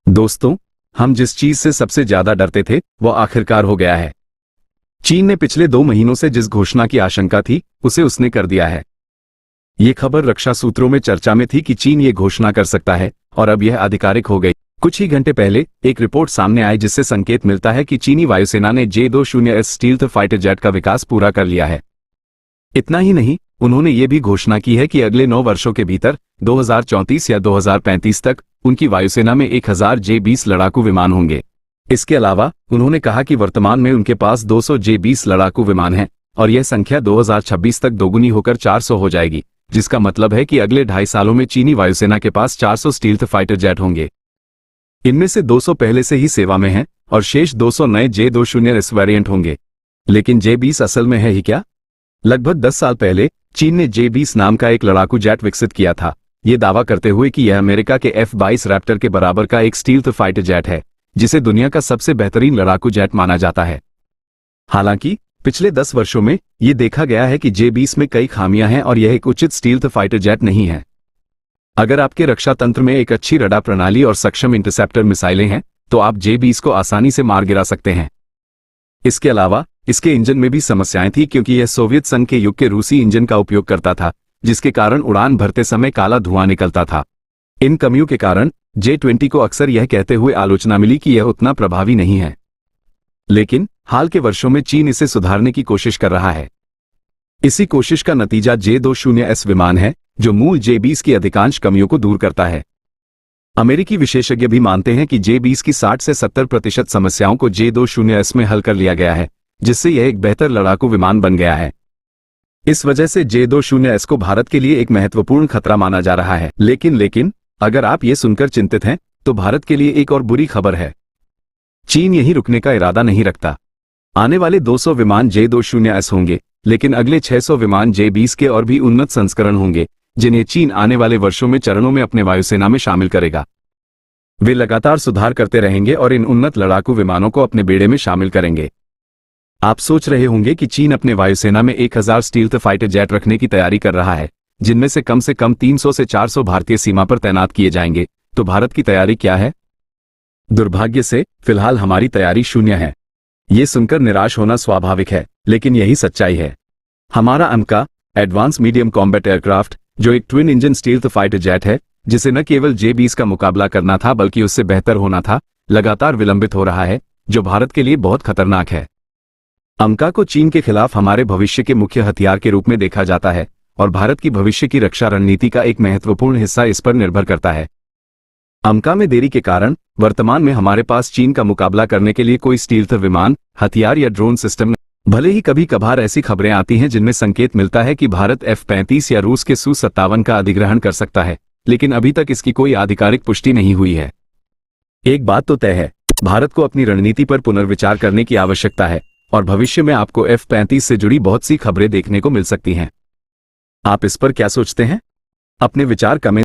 दोस्तों, हम जिस चीज से सबसे ज्यादा डरते थे वो आखिरकार हो गया है। चीन ने पिछले 2 महीनों से जिस घोषणा की आशंका थी उसे उसने कर दिया है। ये खबर रक्षा सूत्रों में चर्चा में थी कि चीन ये घोषणा कर सकता है और अब यह आधिकारिक हो गई। कुछ ही घंटे पहले एक रिपोर्ट सामने आई जिससे संकेत मिलता है कि चीनी वायुसेना ने J-20S स्टील्थ फाइटर जेट का विकास पूरा कर लिया है। इतना ही नहीं, उन्होंने ये भी घोषणा की है कि अगले 9 वर्षों के भीतर 2034 या 2035 तक उनकी वायुसेना में 1000 J-20 लड़ाकू विमान होंगे। इसके अलावा उन्होंने कहा कि वर्तमान में उनके पास 200 J-20 लड़ाकू विमान हैं और यह संख्या 2026 तक दोगुनी होकर 400 हो जाएगी, जिसका मतलब है कि अगले 2.5 सालों में चीनी वायुसेना के पास 400 स्टील्थ फाइटर जेट होंगे। इनमें से 200 पहले से ही सेवा में हैं और शेष 200 नए J-20S वेरिएंट होंगे। लेकिन J-20 असल में है ही क्या? लगभग 10 साल पहले चीन ने J-20 नाम का एक लड़ाकू जेट विकसित किया था, ये दावा करते हुए कि यह अमेरिका के F-22 रैप्टर के बराबर का एक स्टील्थ फाइटर जेट है, जिसे दुनिया का सबसे बेहतरीन लड़ाकू जेट माना जाता है। हालांकि पिछले 10 वर्षों में ये देखा गया है कि J-20 में कई खामियां हैं और यह एक उचित स्टील्थ फाइटर जेट नहीं है। अगर आपके रक्षा तंत्र में एक अच्छी रडार प्रणाली और सक्षम इंटरसेप्टर मिसाइलें हैं तो आप J-20 को आसानी से मार गिरा सकते हैं। इसके अलावा इसके इंजन में भी समस्याएं थी, क्योंकि यह सोवियत संघ के युग के रूसी इंजन का उपयोग करता था, जिसके कारण उड़ान भरते समय काला धुआं निकलता था। इन कमियों के कारण J-20 को अक्सर यह कहते हुए आलोचना मिली कि यह उतना प्रभावी नहीं है। लेकिन हाल के वर्षों में चीन इसे सुधारने की कोशिश कर रहा है। इसी कोशिश का नतीजा J-20S विमान है, जो मूल J-20 की अधिकांश कमियों को दूर करता है। अमेरिकी विशेषज्ञ भी मानते हैं कि J-20 की 60 से 70% समस्याओं को J-20S में हल कर लिया गया है, जिससे यह एक बेहतर लड़ाकू विमान बन गया है। इस वजह से J-20S को भारत के लिए एक महत्वपूर्ण खतरा माना जा रहा है। लेकिन अगर आप ये सुनकर चिंतित हैं, तो भारत के लिए एक और बुरी खबर है। चीन यहीं रुकने का इरादा नहीं रखता। आने वाले 200 विमान J-20S होंगे, लेकिन अगले 600 विमान J-20 के और भी उन्नत संस्करण होंगे, जिन्हें चीन आने वाले वर्षों में चरणों में अपने वायुसेना में शामिल करेगा। वे लगातार सुधार करते रहेंगे और इन उन्नत लड़ाकू विमानों को अपने बेड़े में शामिल करेंगे। आप सोच रहे होंगे कि चीन अपने वायुसेना में 1000 स्टील्थ फाइटर जेट रखने की तैयारी कर रहा है, जिनमें से कम 300 से 400 भारतीय सीमा पर तैनात किए जाएंगे। तो भारत की तैयारी क्या है? दुर्भाग्य से फिलहाल हमारी तैयारी शून्य है। ये सुनकर निराश होना स्वाभाविक है, लेकिन यही सच्चाई है। हमारा AMCA advance medium combat aircraft, जो एक twin engine stealth fighter jet है, जिसे न केवल J-20 का मुकाबला करना था बल्कि उससे बेहतर होना था, लगातार विलंबित हो रहा है, जो भारत के लिए बहुत खतरनाक है। AMCA को चीन के खिलाफ हमारे भविष्य के मुख्य हथियार के रूप में देखा जाता है और भारत की भविष्य की रक्षा रणनीति का एक महत्वपूर्ण हिस्सा इस पर निर्भर करता है। AMCA में देरी के कारण वर्तमान में हमारे पास चीन का मुकाबला करने के लिए कोई स्टील्थ विमान, हथियार या ड्रोन सिस्टम नहीं। भले ही कभी कभार ऐसी खबरें आती हैं जिनमें संकेत मिलता है कि भारत F-35 या रूस के Su-57 का अधिग्रहण कर सकता है, लेकिन अभी तक इसकी कोई आधिकारिक पुष्टि नहीं हुई है। एक बात तो तय है, भारत को अपनी रणनीति पर पुनर्विचार करने की आवश्यकता है और भविष्य में आपको F-35 से जुड़ी बहुत सी खबरें देखने को मिल सकती हैं। आप इस पर क्या सोचते हैं? अपने विचार कमेंट